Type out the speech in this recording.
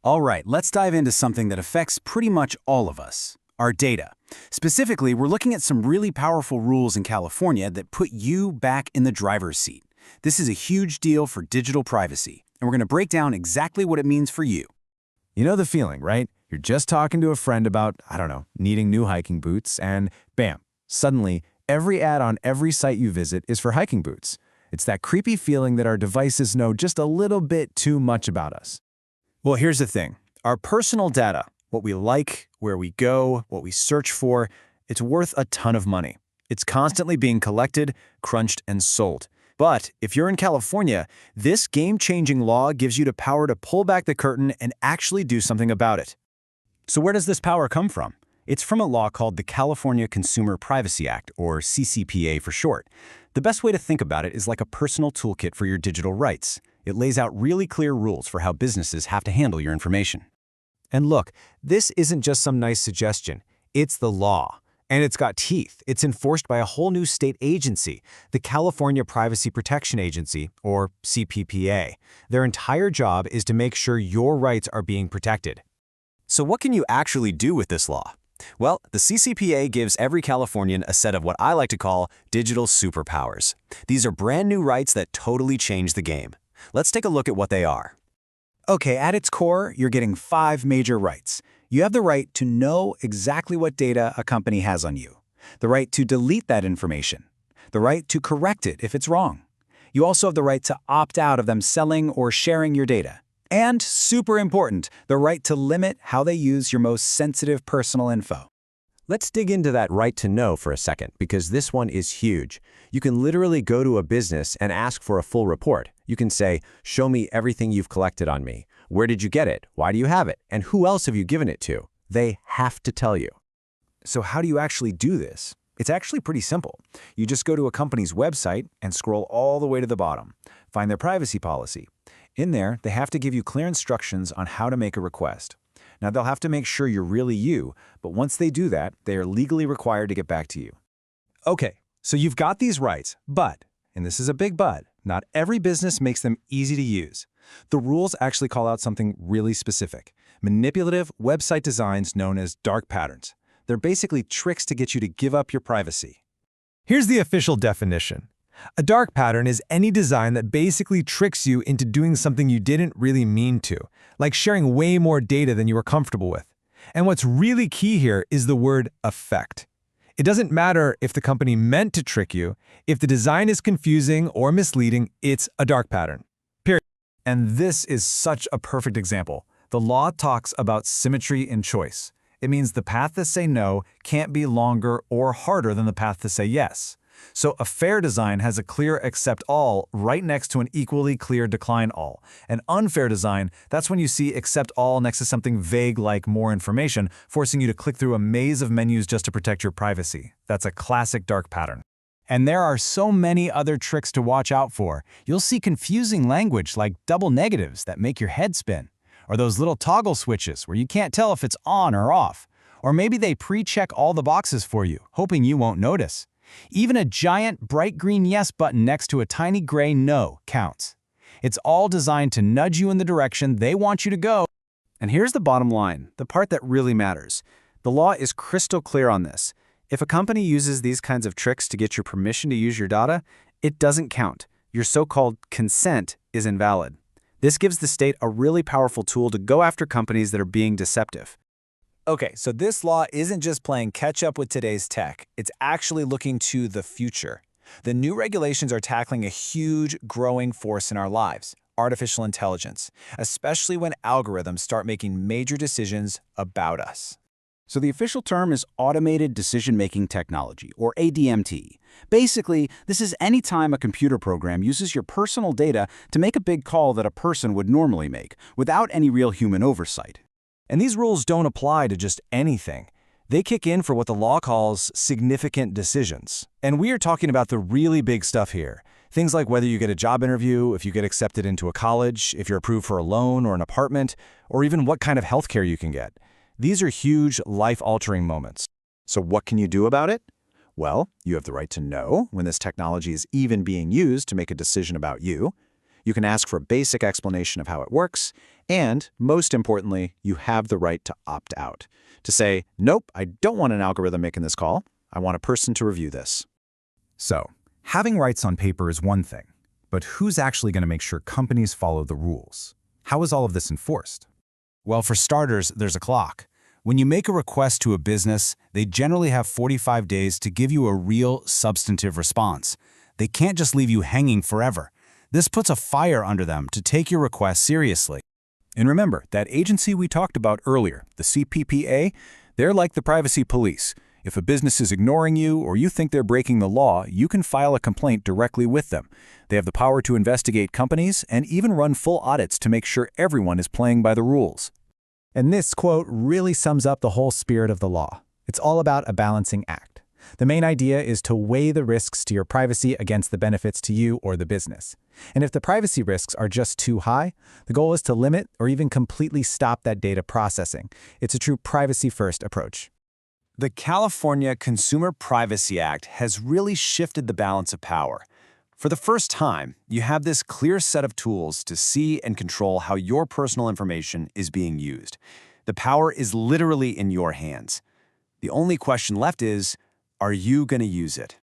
All right, let's dive into something that affects pretty much all of us, our data. Specifically, we're looking at some really powerful rules in California that put you back in the driver's seat. This is a huge deal for digital privacy, and we're going to break down exactly what it means for you. You know the feeling, right? You're just talking to a friend about, I don't know, needing new hiking boots, and bam, suddenly, every ad on every site you visit is for hiking boots. It's that creepy feeling that our devices know just a little bit too much about us. Well, here's the thing. Our personal data, what we like, where we go, what we search for, it's worth a ton of money. It's constantly being collected, crunched, and sold. But if you're in California, this game-changing law gives you the power to pull back the curtain and actually do something about it. So where does this power come from? It's from a law called the California Consumer Privacy Act, or CCPA for short. The best way to think about it is like a personal toolkit for your digital rights. It lays out really clear rules for how businesses have to handle your information. And look, this isn't just some nice suggestion. It's the law. And it's got teeth. It's enforced by a whole new state agency, the California Privacy Protection Agency, or CPPA. Their entire job is to make sure your rights are being protected. So what can you actually do with this law? Well, the CCPA gives every Californian a set of what I like to call digital superpowers. These are brand new rights that totally change the game. Let's take a look at what they are. Okay, at its core, you're getting 5 major rights. You have the right to know exactly what data a company has on you, the right to delete that information, the right to correct it if it's wrong. You also have the right to opt out of them selling or sharing your data. And, super important, the right to limit how they use your most sensitive personal info. Let's dig into that right to know for a second, because this one is huge. You can literally go to a business and ask for a full report. You can say, show me everything you've collected on me. Where did you get it? Why do you have it? And who else have you given it to? They have to tell you. So how do you actually do this? It's actually pretty simple. You just go to a company's website and scroll all the way to the bottom. Find their privacy policy. In there, they have to give you clear instructions on how to make a request. Now, they'll have to make sure you're really you, but once they do that, they are legally required to get back to you. Okay, so you've got these rights, but, and this is a big but, not every business makes them easy to use. The rules actually call out something really specific: manipulative website designs known as dark patterns. They're basically tricks to get you to give up your privacy. Here's the official definition. A dark pattern is any design that basically tricks you into doing something you didn't really mean to, like sharing way more data than you were comfortable with. And what's really key here is the word effect. It doesn't matter if the company meant to trick you. If the design is confusing or misleading, it's a dark pattern. Period. And this is such a perfect example. The law talks about symmetry in choice. It means the path to say no can't be longer or harder than the path to say yes. So a fair design has a clear accept all right next to an equally clear decline all. An unfair design, that's when you see accept all next to something vague like more information, forcing you to click through a maze of menus just to protect your privacy. That's a classic dark pattern. And there are so many other tricks to watch out for. You'll see confusing language like double negatives that make your head spin, or those little toggle switches where you can't tell if it's on or off. Or maybe they pre-check all the boxes for you, hoping you won't notice. Even a giant bright green yes button next to a tiny gray no counts. It's all designed to nudge you in the direction they want you to go. And here's the bottom line, the part that really matters. The law is crystal clear on this. If a company uses these kinds of tricks to get your permission to use your data, it doesn't count. Your so-called consent is invalid. This gives the state a really powerful tool to go after companies that are being deceptive. Okay, so this law isn't just playing catch up with today's tech, it's actually looking to the future. The new regulations are tackling a huge, growing force in our lives: artificial intelligence, especially when algorithms start making major decisions about us. So the official term is Automated Decision-Making Technology, or ADMT. Basically, this is any time a computer program uses your personal data to make a big call that a person would normally make, without any real human oversight. And these rules don't apply to just anything. They kick in for what the law calls significant decisions. And we are talking about the really big stuff here. Things like whether you get a job interview, if you get accepted into a college, if you're approved for a loan or an apartment, or even what kind of healthcare you can get. These are huge, life-altering moments. So what can you do about it? Well, you have the right to know when this technology is even being used to make a decision about you. You can ask for a basic explanation of how it works, and, most importantly, you have the right to opt out. To say, nope, I don't want an algorithm making this call. I want a person to review this. So, having rights on paper is one thing, but who's actually going to make sure companies follow the rules? How is all of this enforced? Well, for starters, there's a clock. When you make a request to a business, they generally have 45 days to give you a real, substantive response. They can't just leave you hanging forever. This puts a fire under them to take your request seriously. And remember, that agency we talked about earlier, the CPPA, they're like the privacy police. If a business is ignoring you or you think they're breaking the law, you can file a complaint directly with them. They have the power to investigate companies and even run full audits to make sure everyone is playing by the rules. And this quote really sums up the whole spirit of the law. It's all about a balancing act. The main idea is to weigh the risks to your privacy against the benefits to you or the business. And if the privacy risks are just too high, the goal is to limit or even completely stop that data processing. It's a true privacy-first approach. The California Consumer Privacy Act has really shifted the balance of power. For the first time, you have this clear set of tools to see and control how your personal information is being used. The power is literally in your hands. The only question left is, are you going to use it?